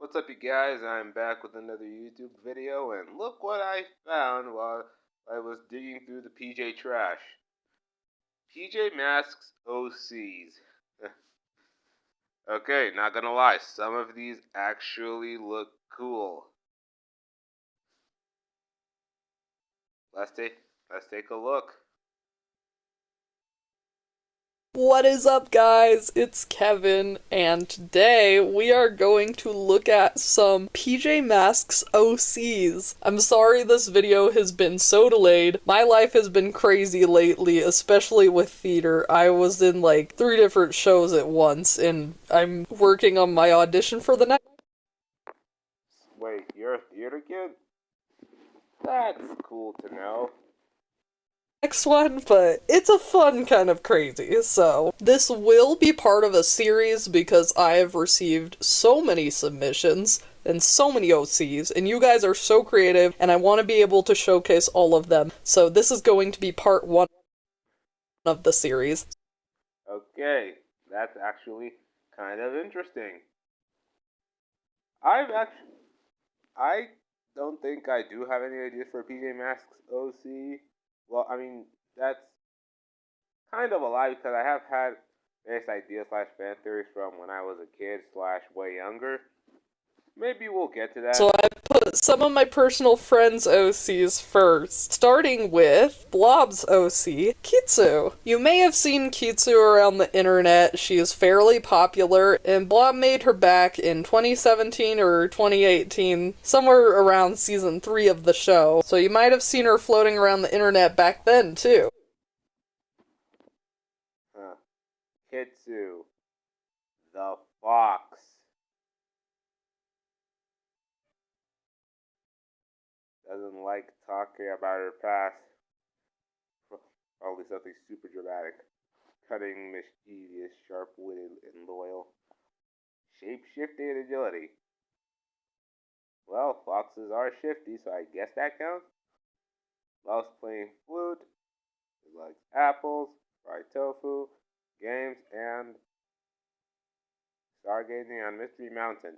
What's up, you guys? I'm back with another YouTube video, and look what I found while I was digging through the PJ trash. PJ Masks OCs. Okay, not gonna lie, some of these actually look cool. Let's take a look. What is up, guys? It's Kevin, and today we are going to look at some PJ Masks OCs. I'm sorry this video has been so delayed. My life has been crazy lately, especially with theater. I was in like 3 different shows at once, and I'm working on my audition for the next. Wait, you're a theater kid? That's cool to know. Next one, but it's a fun kind of crazy. So, this will be part of a series because I have received so many submissions and so many OCs, and you guys are so creative, and I want to be able to showcase all of them. So, this is going to be part 1 of the series. Okay, that's actually kind of interesting. I don't think I do have any ideas for PJ Masks OC. Well, I mean, that's kind of a lie because I have had various ideas slash fan theories from when I was a kid slash way younger. Maybe we'll get to that. So I put some of my personal friends' OCs first, starting with Blob's OC, Kitsu. You may have seen Kitsu around the internet. She is fairly popular, and Blob made her back in 2017 or 2018, somewhere around season 3 of the show. So you might have seen her floating around the internet back then, too. Huh. Kitsu, the fox. Doesn't like talking about her past. Probably something super dramatic. Cutting, mischievous, sharp-witted, and loyal. Shape-shifting and agility. Well, foxes are shifty, so I guess that counts. Loves playing flute. He likes apples, fried tofu, games, and stargazing on Mystery Mountain.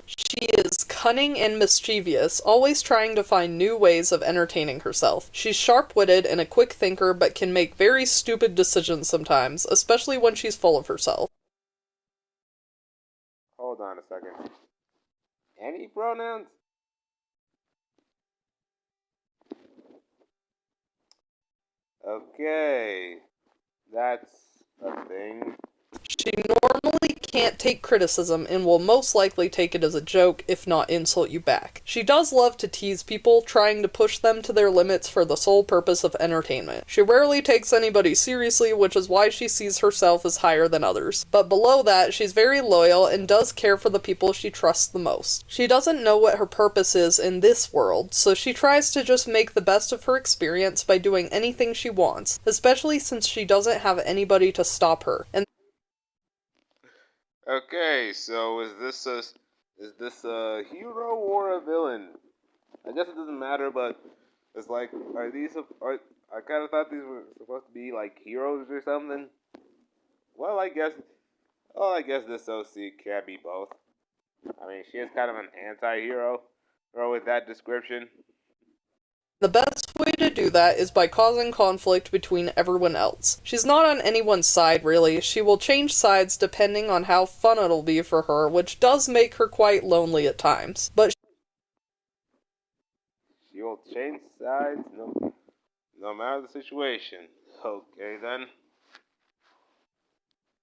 She is cunning and mischievous, always trying to find new ways of entertaining herself. She's sharp-witted and a quick thinker, but can make very stupid decisions sometimes, especially when she's full of herself. Hold on a second. Any pronouns? Okay. That's a thing. She normally can't take criticism and will most likely take it as a joke, if not insult you back. She does love to tease people, trying to push them to their limits for the sole purpose of entertainment. She rarely takes anybody seriously, which is why she sees herself as higher than others. But below that, she's very loyal and does care for the people she trusts the most. She doesn't know what her purpose is in this world, so she tries to just make the best of her experience by doing anything she wants, especially since she doesn't have anybody to stop her. And Okay, so is this a hero or a villain? I guess it doesn't matter, but it's like, are I kind of thought these were supposed to be like heroes or something. Well, I guess this OC can be both. I mean, she is kind of an anti-hero, or with that description. the best way to do that is by causing conflict between everyone else. She's not on anyone's side, really. She will change sides depending on how fun it'll be for her, which does make her quite lonely at times. But She will change sides, no matter the situation. Okay then.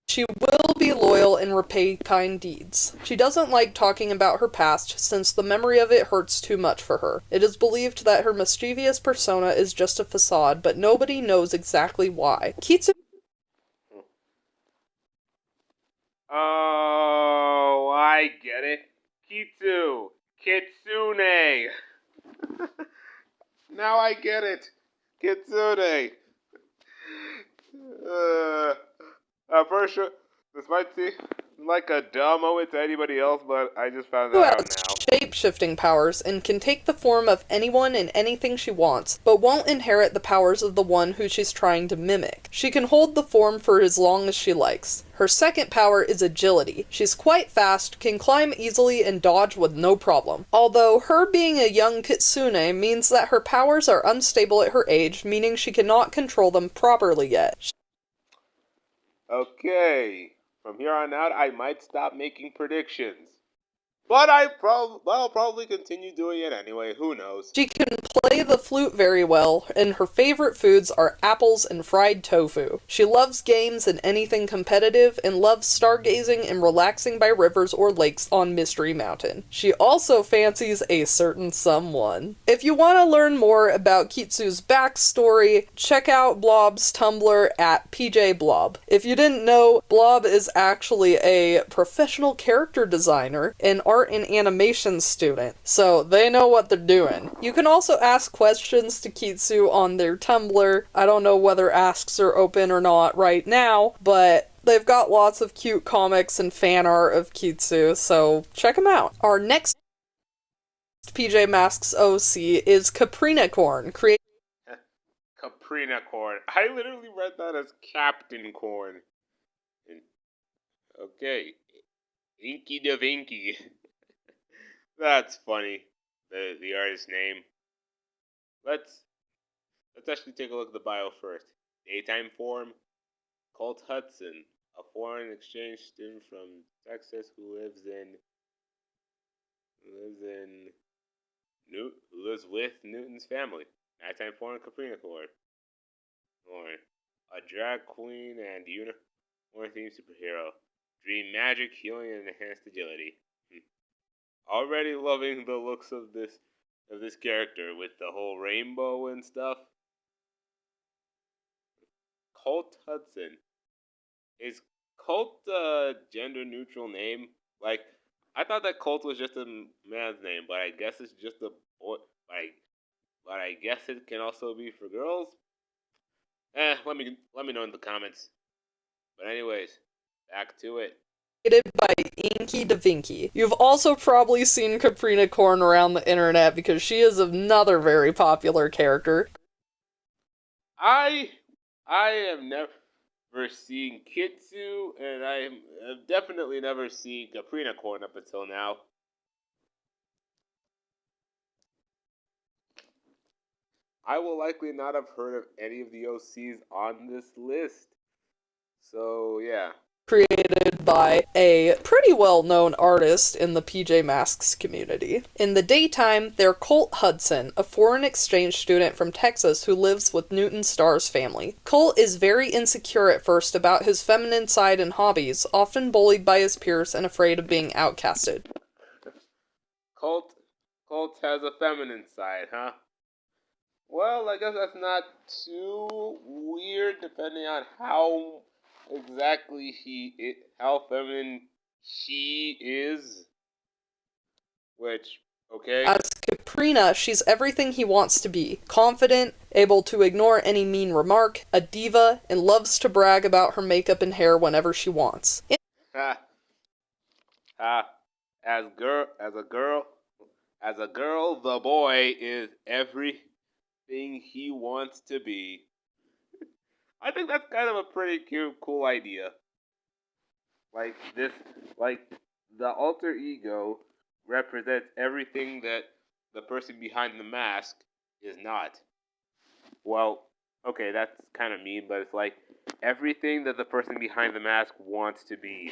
she will be loyal and repay kind deeds. She doesn't like talking about her past, since the memory of it hurts too much for her. It is believed that her mischievous persona is just a facade, but nobody knows exactly why. Kitsu Oh, I get it. Kitsu. Kitsune. Now I get it. Kitsune. First, this might seem like a dumb moment to anybody else, but I just found that out has now. shape-shifting powers and can take the form of anyone and anything she wants, but won't inherit the powers of the one who she's trying to mimic. She can hold the form for as long as she likes. Her second power is agility. She's quite fast, can climb easily, and dodge with no problem. Although her being a young kitsune means that her powers are unstable at her age, meaning she cannot control them properly yet. Okay. From here on out, I might stop making predictions. But I'll probably continue doing it anyway. Who knows? She can play the flute very well, and her favorite foods are apples and fried tofu. She loves games and anything competitive, and loves stargazing and relaxing by rivers or lakes on Mystery Mountain. She also fancies a certain someone. If you want to learn more about Kitsu's backstory, check out Blob's Tumblr at PJBlob. If you didn't know, Blob is actually a professional character designer and art and animation student, so they know what they're doing. You can also ask questions to Kitsu on their Tumblr. I don't know whether asks are open or not right now, but they've got lots of cute comics and fan art of Kitsu, so check them out. Our next PJ Masks OC is Caprinacorn, created Caprinacorn. I literally read that as Captain Corn. Okay. Inky da Vinky. That's funny. The artist name. Let's actually take a look at the bio first. Daytime form. Colt Hudson, a foreign exchange student from Texas who lives with Newton's family. Nighttime form Caprinacorn. A drag queen and unicorn themed superhero. Dream magic, healing, and enhanced agility. Already loving the looks of this character with the whole rainbow and stuff. Colt Hudson. Is Colt a gender neutral name? Like, I thought that Colt was just a man's name, but I guess it's just a boy. But I guess it can also be for girls. Let me know in the comments. But anyways, back to it. by Inky da Vinky. You've also probably seen Caprinacorn around the internet because she is another very popular character. I have never seen Kitsu, and have definitely never seen Caprinacorn up until now. I will likely not have heard of any of the OCs on this list. So, yeah. Created by a pretty well-known artist in the PJ Masks community. In the daytime, they're Colt Hudson, a foreign exchange student from Texas who lives with Newton Starr's family. Colt is very insecure at first about his feminine side and hobbies, often bullied by his peers and afraid of being outcasted. Colt has a feminine side, huh? Well, I guess that's not too weird, depending on how exactly how feminine she is. Which, okay. As Caprina, she's everything he wants to be. Confident, able to ignore any mean remark, a diva, and loves to brag about her makeup and hair whenever she wants. As a girl, the boy is everything he wants to be. I think that's kind of a pretty cool idea. Like the alter ego represents everything that the person behind the mask is not. Well, okay, that's kind of mean, but it's like everything that the person behind the mask wants to be.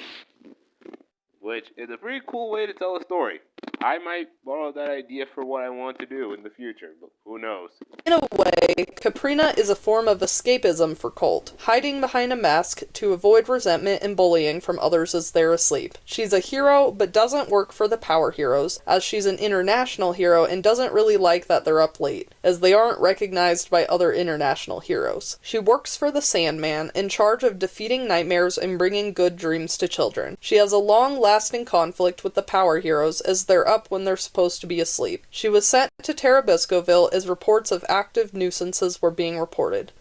Which is a pretty cool way to tell a story. I might borrow that idea for what I want to do in the future, but who knows? In a way, Caprina is a form of escapism for Colt, hiding behind a mask to avoid resentment and bullying from others as they're asleep. She's a hero, but doesn't work for the power heroes, as she's an international hero and doesn't really like that they're up late, as they aren't recognized by other international heroes. She works for the Sandman, in charge of defeating nightmares and bringing good dreams to children. She has a long-lasting conflict with the power heroes, as they're up when they're supposed to be asleep. She was sent to Terabiscoville as reports of active nuisances were being reported.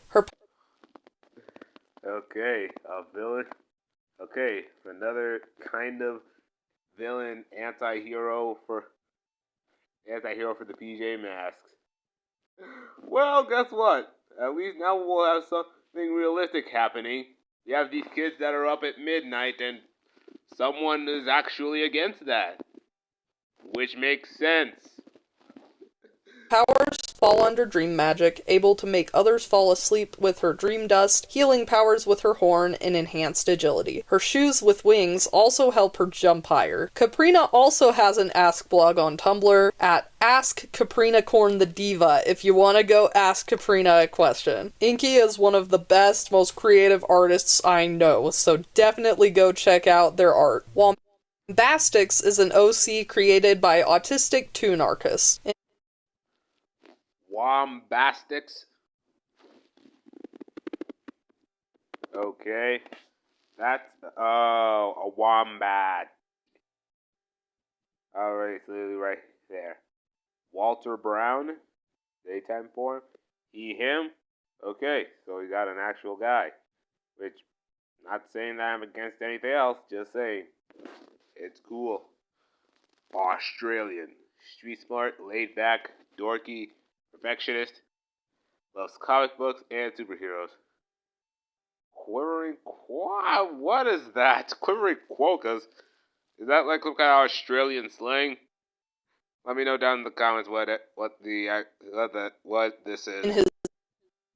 Okay, a villain. Okay, another kind of villain, anti-hero for Anti-hero for the PJ Masks. Well, guess what? At least now we'll have something realistic happening. You have these kids that are up at midnight, and someone is actually against that. Which makes sense. Powers fall under dream magic, able to make others fall asleep with her dream dust, healing powers with her horn, and enhanced agility. Her shoes with wings also help her jump higher. Caprina also has an Ask blog on Tumblr at Ask Caprina Corn the Diva if you want to go ask Caprina a question. Inky is one of the best, most creative artists I know, so definitely go check out their art. Wombastix is an OC created by Autistic Toonarchus. Wombastix. Okay. That's, a wombat. Alright, it's literally right there. Walter Brown, daytime form. He, him. Okay, so we got an actual guy. Which, not saying that I'm against anything else, just saying. It's cool. Australian. Street smart, laid back, dorky, perfectionist, loves comic books and superheroes. Quivering Quaw? What is that? Quivering Quokkas? Is that like some kind of Australian slang? Let me know down in the comments what this is. In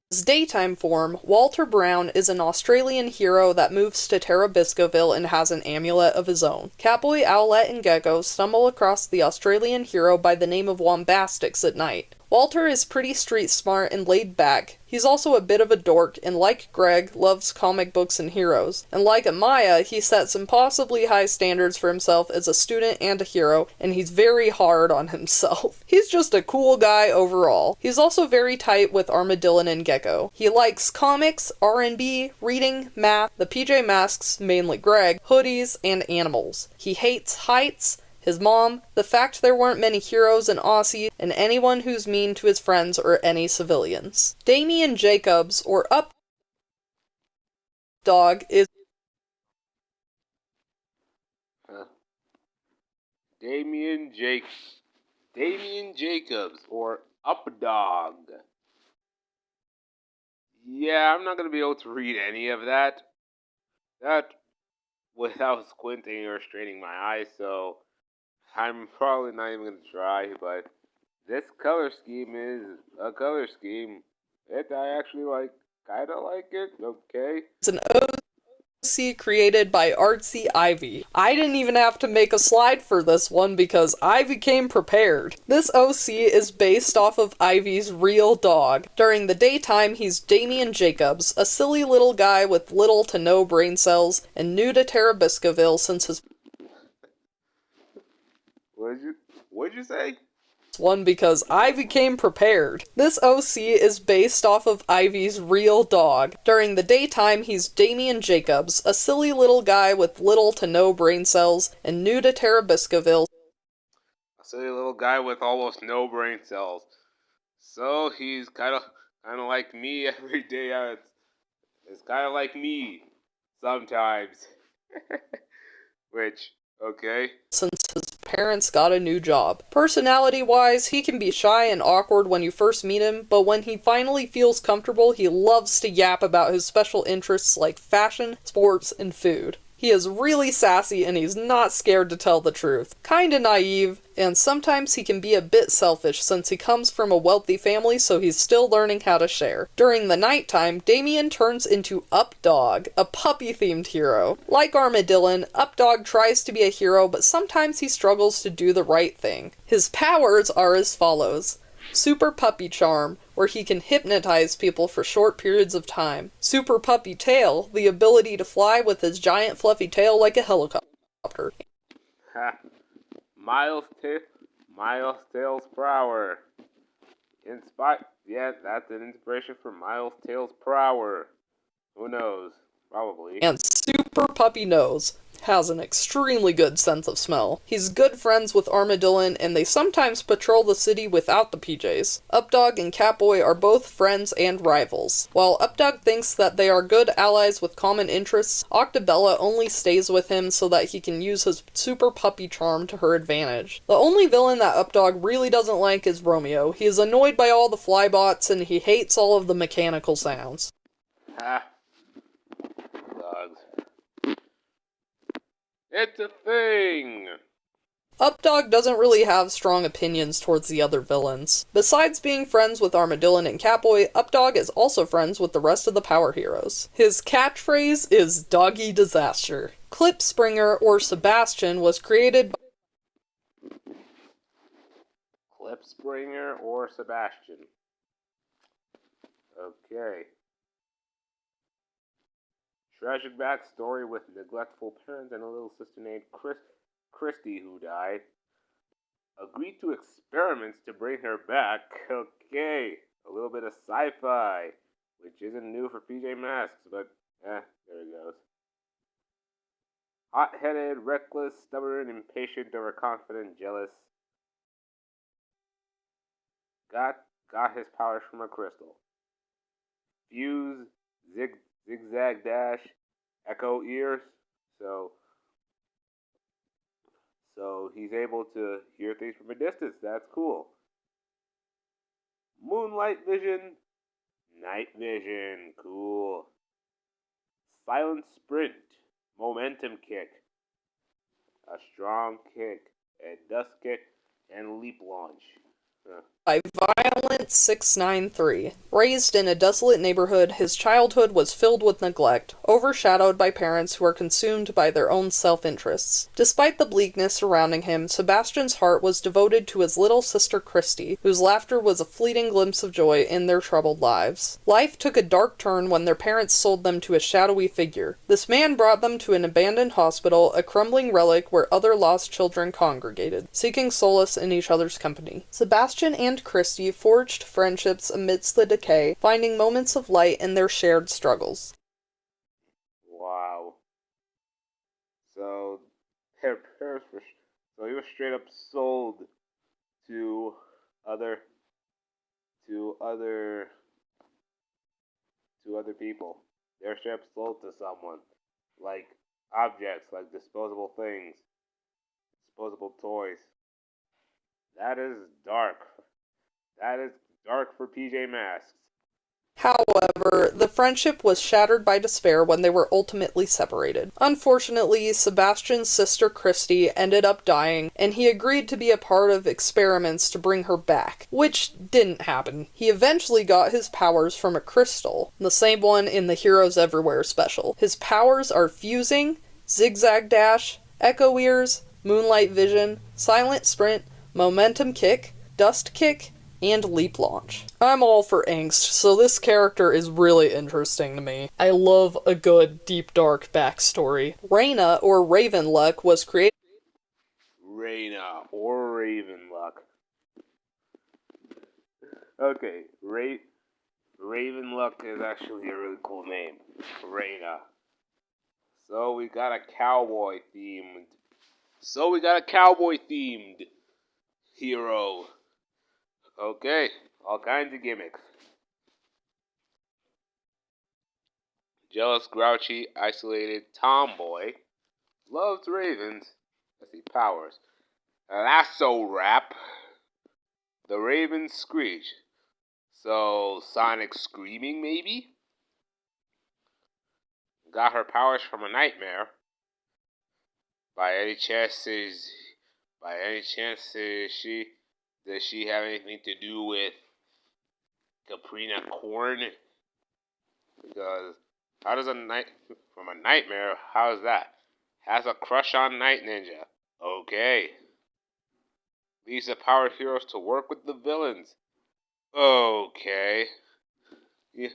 his daytime form, Walter Brown is an Australian hero that moves to Terabiscoville and has an amulet of his own. Catboy, Owlette, and Gecko stumble across the Australian hero by the name of Wombastix at night. Walter is pretty street smart and laid back. He's also a bit of a dork, and like Greg, loves comic books and heroes. And like Amaya, he sets impossibly high standards for himself as a student and a hero, and he's very hard on himself. He's just a cool guy overall. He's also very tight with Armadillon and Gecko. He likes comics, R&B, reading, math, the PJ Masks, mainly Greg, hoodies, and animals. He hates heights, his mom, the fact there weren't many heroes in Aussie, and anyone who's mean to his friends or any civilians. Damien Jacobs, or Updog, is Damien Jacobs, or Updog. Yeah, I'm not gonna be able to read any of that. Without squinting or straining my eyes, so I'm probably not even gonna try, but this color scheme is a color scheme. I actually kinda like it, okay? an OC created by Artsy Ivy. I didn't even have to make a slide for this one because Ivy came prepared. This OC is based off of Ivy's real dog. During the daytime, he's Damien Jacobs, a silly little guy with little to no brain cells, and new to Terabiscoville since his What'd you say? one because Ivy came prepared. This OC is based off of Ivy's real dog. During the daytime, he's Damien Jacobs, a silly little guy with little to no brain cells, and new to Terabiscoville. A silly little guy with almost no brain cells. So he's kinda like me every day. It's kinda like me sometimes. Which, okay. Since his parents got a new job. Personality-wise, he can be shy and awkward when you first meet him, but when he finally feels comfortable, he loves to yap about his special interests like fashion, sports, and food. He is really sassy and he's not scared to tell the truth. Kinda naive, and sometimes he can be a bit selfish since he comes from a wealthy family, so he's still learning how to share. During the nighttime, Damien turns into Updog, a puppy-themed hero. Like Armadillon, Updog tries to be a hero, but sometimes he struggles to do the right thing. His powers are as follows. Super Puppy Charm, where he can hypnotize people for short periods of time. Super Puppy Tail, the ability to fly with his giant fluffy tail like a helicopter. Ha. Miles Tails Prower. Yeah, that's an inspiration for Miles Tails Prower. Who knows? Probably. And Super Puppy Nose. has an extremely good sense of smell. He's good friends with Armadillon, and they sometimes patrol the city without the PJs. Updog and Catboy are both friends and rivals. While Updog thinks that they are good allies with common interests, Octabella only stays with him so that he can use his super puppy charm to her advantage. The only villain that Updog really doesn't like is Romeo. He is annoyed by all the flybots, and he hates all of the mechanical sounds. Ha. Dogs. It's a thing! Updog doesn't really have strong opinions towards the other villains. Besides being friends with Armadillon and Catboy, Updog is also friends with the rest of the power heroes. His catchphrase is Doggy Disaster. Klipspringer, or Sebastian, was created by Klipspringer or Sebastian. Okay. Tragic backstory with neglectful parents and a little sister named Christy who died. Agreed to experiments to bring her back. Okay. A little bit of sci-fi, which isn't new for PJ Masks, but there it goes. Hot-headed, reckless, stubborn, impatient, overconfident, jealous. Got his powers from a crystal. Fuse, zigzag dash, echo ears. So he's able to hear things from a distance. That's cool. Moonlight vision, night vision, cool. Silent sprint, momentum kick, a strong kick, a dust kick, and leap launch. by Violent 693. Raised in a desolate neighborhood, his childhood was filled with neglect, overshadowed by parents who are consumed by their own self-interests. Despite the bleakness surrounding him, Sebastian's heart was devoted to his little sister Christy, whose laughter was a fleeting glimpse of joy in their troubled lives. Life took a dark turn when their parents sold them to a shadowy figure. This man brought them to an abandoned hospital, a crumbling relic where other lost children congregated, seeking solace in each other's company. Sebastian and Christy forged friendships amidst the decay, finding moments of light in their shared struggles. Wow. So their parents were, so he was straight up sold to other people. They're straight up sold to someone, like objects, like disposable things, disposable toys. That is dark. That is dark for PJ Masks. However, the friendship was shattered by despair when they were ultimately separated. Unfortunately, Sebastian's sister Christy ended up dying, and he agreed to be a part of experiments to bring her back, which didn't happen. He eventually got his powers from a crystal, the same one in the Heroes Everywhere special. His powers are fusing, zigzag dash, echo ears, moonlight vision, silent sprint, momentum kick, dust kick, and leap launch. I'm all for angst, so this character is really interesting to me. I love a good, deep, dark backstory. Reyna, or Ravenluck, was created... Reyna, or Ravenluck. Okay, Ravenluck is actually a really cool name. Reyna. So we got a cowboy themed hero. Okay, all kinds of gimmicks. Jealous, grouchy, isolated tomboy. Loves ravens. Let's see, powers. Lasso wrap. The ravens screech. So, sonic screaming, maybe? Got her powers from a nightmare. By any chance, does she have anything to do with Caprina Corn? Because how does from a nightmare, how is that? Has a crush on Night Ninja. Okay. Leaves the powered heroes to work with the villains. Okay. Yeah.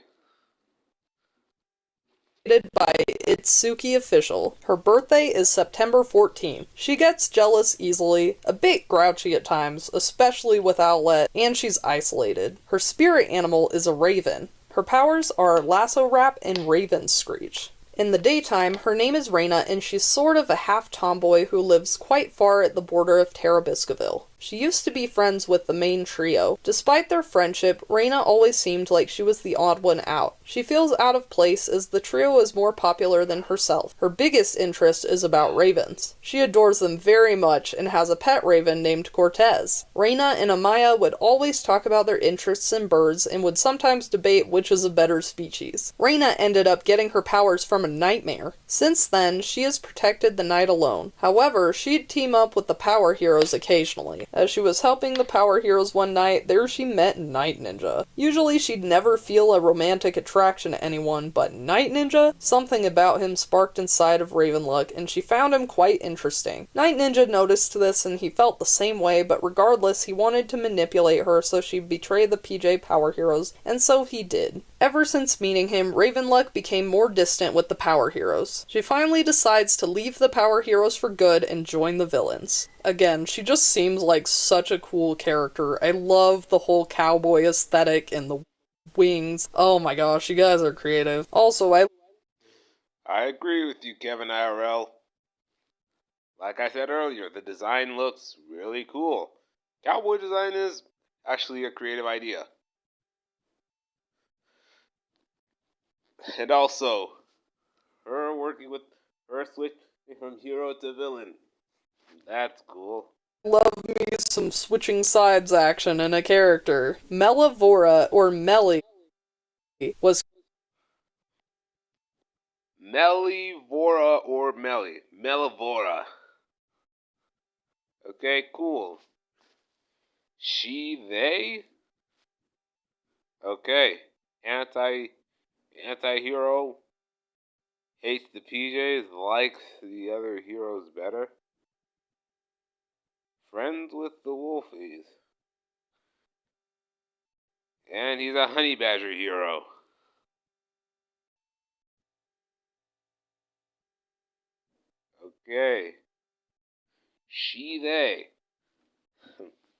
by Itsuki Official. Her birthday is September 14th. She gets jealous easily, a bit grouchy at times, especially with Owlette, and she's isolated. Her spirit animal is a raven. Her powers are Lasso Wrap and Raven Screech. In the daytime, her name is Reina, and she's sort of a half-tomboy who lives quite far at the border of Tarabiscoville. She used to be friends with the main trio. Despite their friendship, Reina always seemed like she was the odd one out. She feels out of place as the trio is more popular than herself. Her biggest interest is about ravens. She adores them very much and has a pet raven named Cortez. Reina and Amaya would always talk about their interests in birds and would sometimes debate which is a better species. Reina ended up getting her powers from a nightmare. Since then, she has protected the night alone. However, she'd team up with the power heroes occasionally. As she was helping the power heroes one night, there she met Night Ninja. Usually she'd never feel a romantic attraction to anyone, but Night Ninja? Something about him sparked inside of Ravenlook, and she found him quite interesting. Night Ninja noticed this and he felt the same way, but regardless, he wanted to manipulate her so she'd betray the PJ power heroes, and so he did. Ever since meeting him, Ravenlook became more distant with the power heroes. She finally decides to leave the power heroes for good and join the villains. Again, she just seems like such a cool character. I love the whole cowboy aesthetic and the wings. Oh my gosh, you guys are creative. Also, I agree with you, Kevin IRL. Like I said earlier, the design looks really cool. Cowboy design is actually a creative idea. And also, her working with her switching from hero to villain. That's cool. love me some switching sides action in a character. Mellivora, or Melly, was Mellivora or Melly. Mellivora. Okay, cool. She, they? Okay. Anti-hero hates the PJs, likes the other heroes better. Friends with the Wolfies. And he's a honey badger hero. Okay. She, they.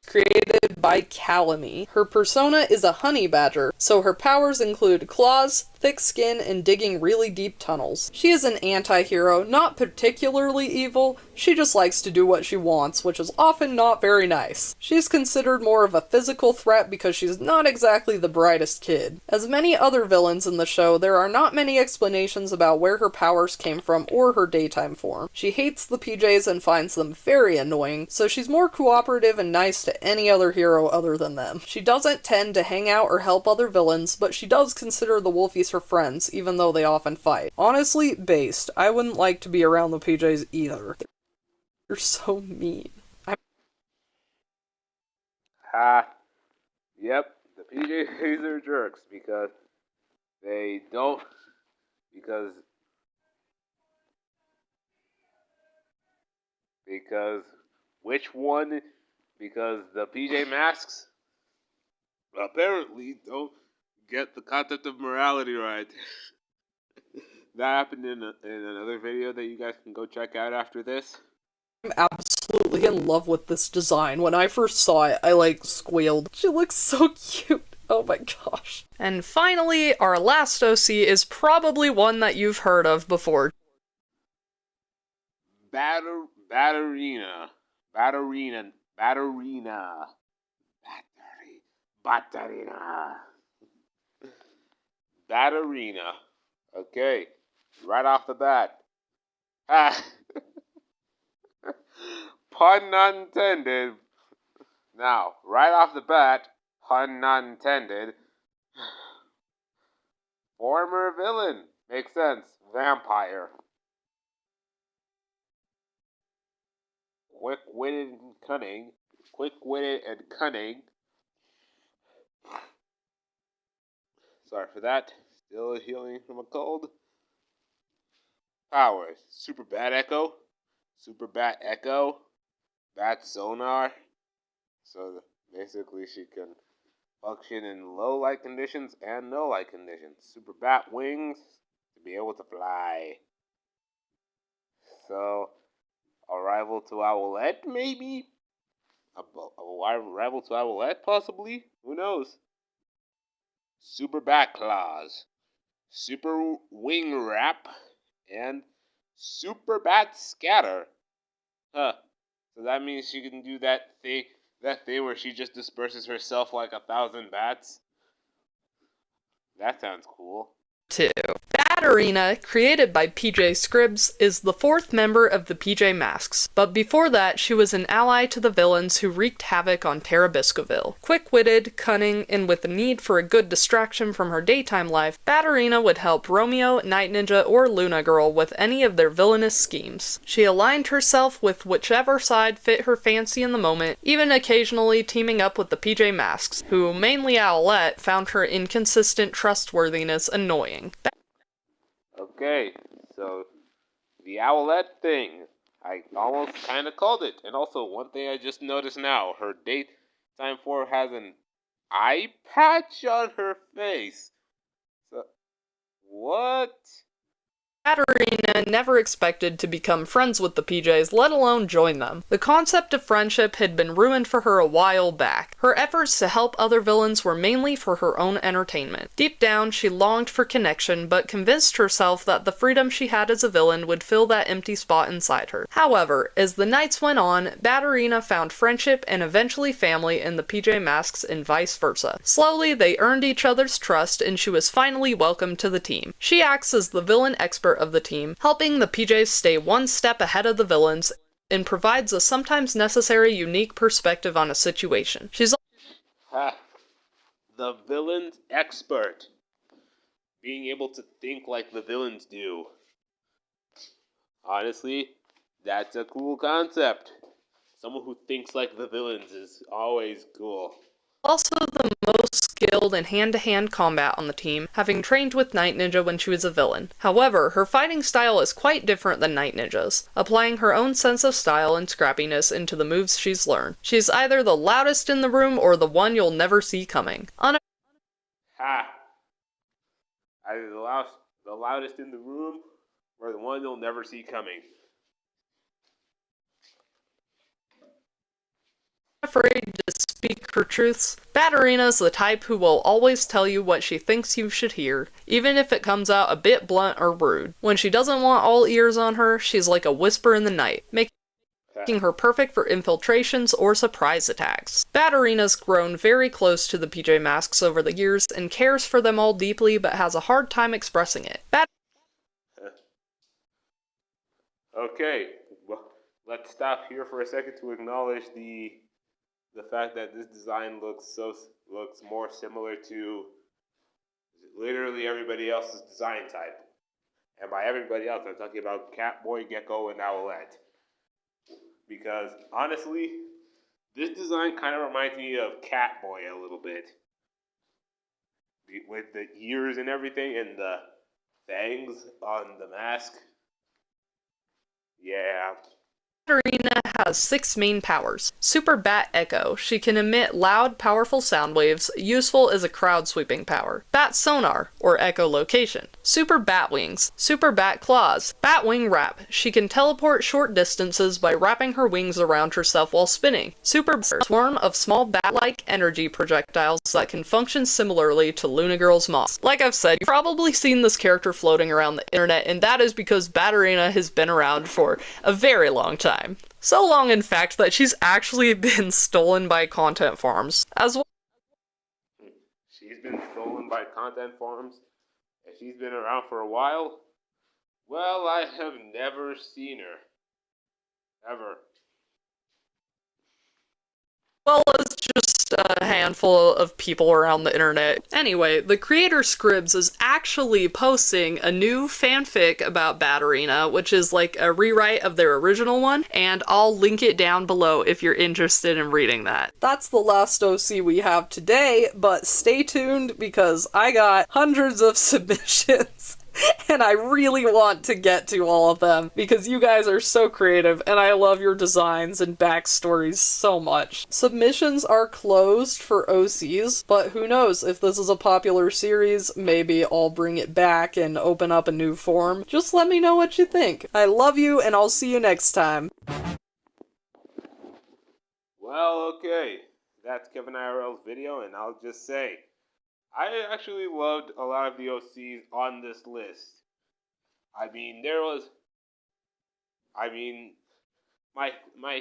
created by Calamy. Her persona is a honey badger, so her powers include claws, thick skin, and digging really deep tunnels. She is an anti-hero, not particularly evil, she just likes to do what she wants, which is often not very nice. She's considered more of a physical threat because she's not exactly the brightest kid. As many other villains in the show, there are not many explanations about where her powers came from or her daytime form. She hates the PJs and finds them very annoying, so she's more cooperative and nice to any other hero other than them. She doesn't tend to hang out or help other villains, but she does consider the Wolfies her friends, even though they often fight. Honestly, based. I wouldn't like to be around the PJs either. They're so mean. Ha. Yep, the PJs are jerks because they don't. Because which one? Because the PJ Masks apparently don't get the concept of morality right. That happened in another video that you guys can go check out after this. I'm absolutely in love with this design. When I first saw it, I squealed. She looks so cute. Oh my gosh. And finally, our last OC is probably one that you've heard of before. Batterina. Batterina. Okay, right off the bat. Ah. Pun not intended. Now, right off the bat, pun not intended. Former villain. Makes sense. Vampire. Quick-witted and cunning. Sorry for that. Still healing from a cold. Powers. Super Bat Echo. Bat Sonar. So basically she can function in low light conditions and no light conditions. Super Bat Wings to be able to fly. So, a rival to Owlette, maybe? A rival to Owlette, possibly? Who knows? Super Bat Claws. Super Wing Wrap and Super Bat Scatter. Huh. So that means she can do that thing where she just disperses herself like 1,000 bats. That sounds cool. 2. Bat-Arena, created by PJ Scribbs, is the fourth member of the PJ Masks, but before that she was an ally to the villains who wreaked havoc on Terabiscoville. Quick-witted, cunning, and with a need for a good distraction from her daytime life, Bat-Arena would help Romeo, Night Ninja, or Luna Girl with any of their villainous schemes. She aligned herself with whichever side fit her fancy in the moment, even occasionally teaming up with the PJ Masks, who, mainly Owlette, found her inconsistent trustworthiness annoying. Okay, so the Owlette thing. I almost kind of called it. And also, one thing I just noticed now, her daytime form has an eye patch on her face. So, what? Bat-Arena never expected to become friends with the PJs, let alone join them. The concept of friendship had been ruined for her a while back. Her efforts to help other villains were mainly for her own entertainment. Deep down, she longed for connection, but convinced herself that the freedom she had as a villain would fill that empty spot inside her. However, as the nights went on, Bat-Arena found friendship and eventually family in the PJ Masks and vice versa. Slowly, they earned each other's trust, and she was finally welcomed to the team. She acts as the villain expert of the team, helping the PJs stay one step ahead of the villains, and provides a sometimes necessary unique perspective on a situation. She's Ha! The villain's expert. Being able to think like the villains do. Honestly, that's a cool concept. Someone who thinks like the villains is always cool. also the most skilled in hand-to-hand combat on the team, having trained with Night Ninja when she was a villain. However, her fighting style is quite different than Night Ninja's, applying her own sense of style and scrappiness into the moves she's learned. She's either the loudest in the room or the one you'll never see coming. Ha! Either the loudest in the room or the one you'll never see coming. Afraid to speak her truths, Bat-Arena's the type who will always tell you what she thinks you should hear, even if it comes out a bit blunt or rude. When she doesn't want all ears on her, she's like a whisper in the night, making her perfect for infiltrations or surprise attacks. Bat-Arena's grown very close to the PJ Masks over the years and cares for them all deeply but has a hard time expressing it. Okay, well, let's stop here for a second to acknowledge the fact that this design looks more similar to literally everybody else's design type. And by everybody else, I'm talking about Catboy, Gecko, and Owlette. Because honestly, this design kind of reminds me of Catboy a little bit. With the ears and everything and the fangs on the mask. Yeah. Bat-Arena has 6 main powers. Super Bat Echo. She can emit loud, powerful sound waves, useful as a crowd-sweeping power. Bat Sonar, or Echolocation. Super Bat Wings. Super Bat Claws. Bat Wing Wrap. She can teleport short distances by wrapping her wings around herself while spinning. Super Swarm of small bat-like energy projectiles that can function similarly to Luna Girl's moth. Like I've said, you've probably seen this character floating around the internet, and that is because Bat-Arena has been around for a very long time. So long, in fact, that she's actually been stolen by content farms, as well. She's been stolen by content farms, and she's been around for a while. Well, I have never seen her. Ever. Well as just a handful of people around the internet. Anyway, the creator Scribbs is actually posting a new fanfic about Bat-Arena, which is like a rewrite of their original one, and I'll link it down below if you're interested in reading that. That's the last OC we have today, but stay tuned because I got hundreds of submissions. And I really want to get to all of them because you guys are so creative and I love your designs and backstories so much. Submissions are closed for OCs, but who knows, if this is a popular series, maybe I'll bring it back and open up a new form. Just let me know what you think. I love you and I'll see you next time. Well, okay. That's Kevin IRL's video, and I'll just say, I actually loved a lot of the OCs on this list. I mean, there was. I mean, my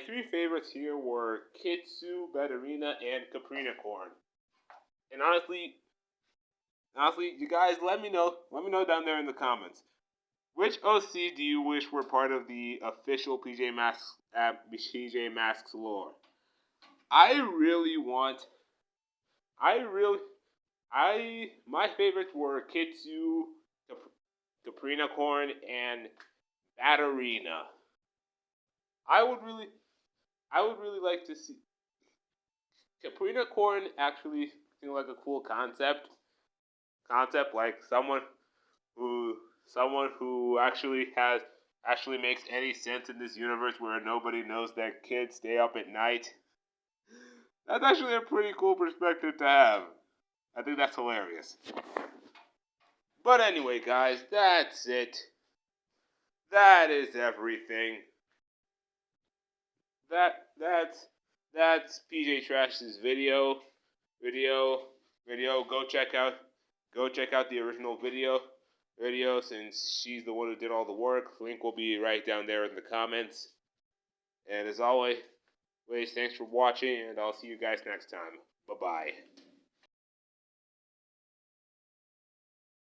three favorites here were Kitsu, Betterina, and Capricorn. And honestly, you guys, let me know. Let me know down there in the comments. Which OC do you wish were part of the official PJ Masks lore? I really want. I really. My favorites were Kitsu, Capricorn, and Batterina. I would really. I would really like to see. Capricorn actually seemed like a cool concept like someone who actually makes any sense in this universe where nobody knows that kids stay up at night. That's actually a pretty cool perspective to have. I think that's hilarious. But anyway, guys, that's it. That is everything. That's PJ Trash's video. Go check out the original video since she's the one who did all the work. Link will be right down there in the comments. And as always, thanks for watching, and I'll see you guys next time. Bye bye.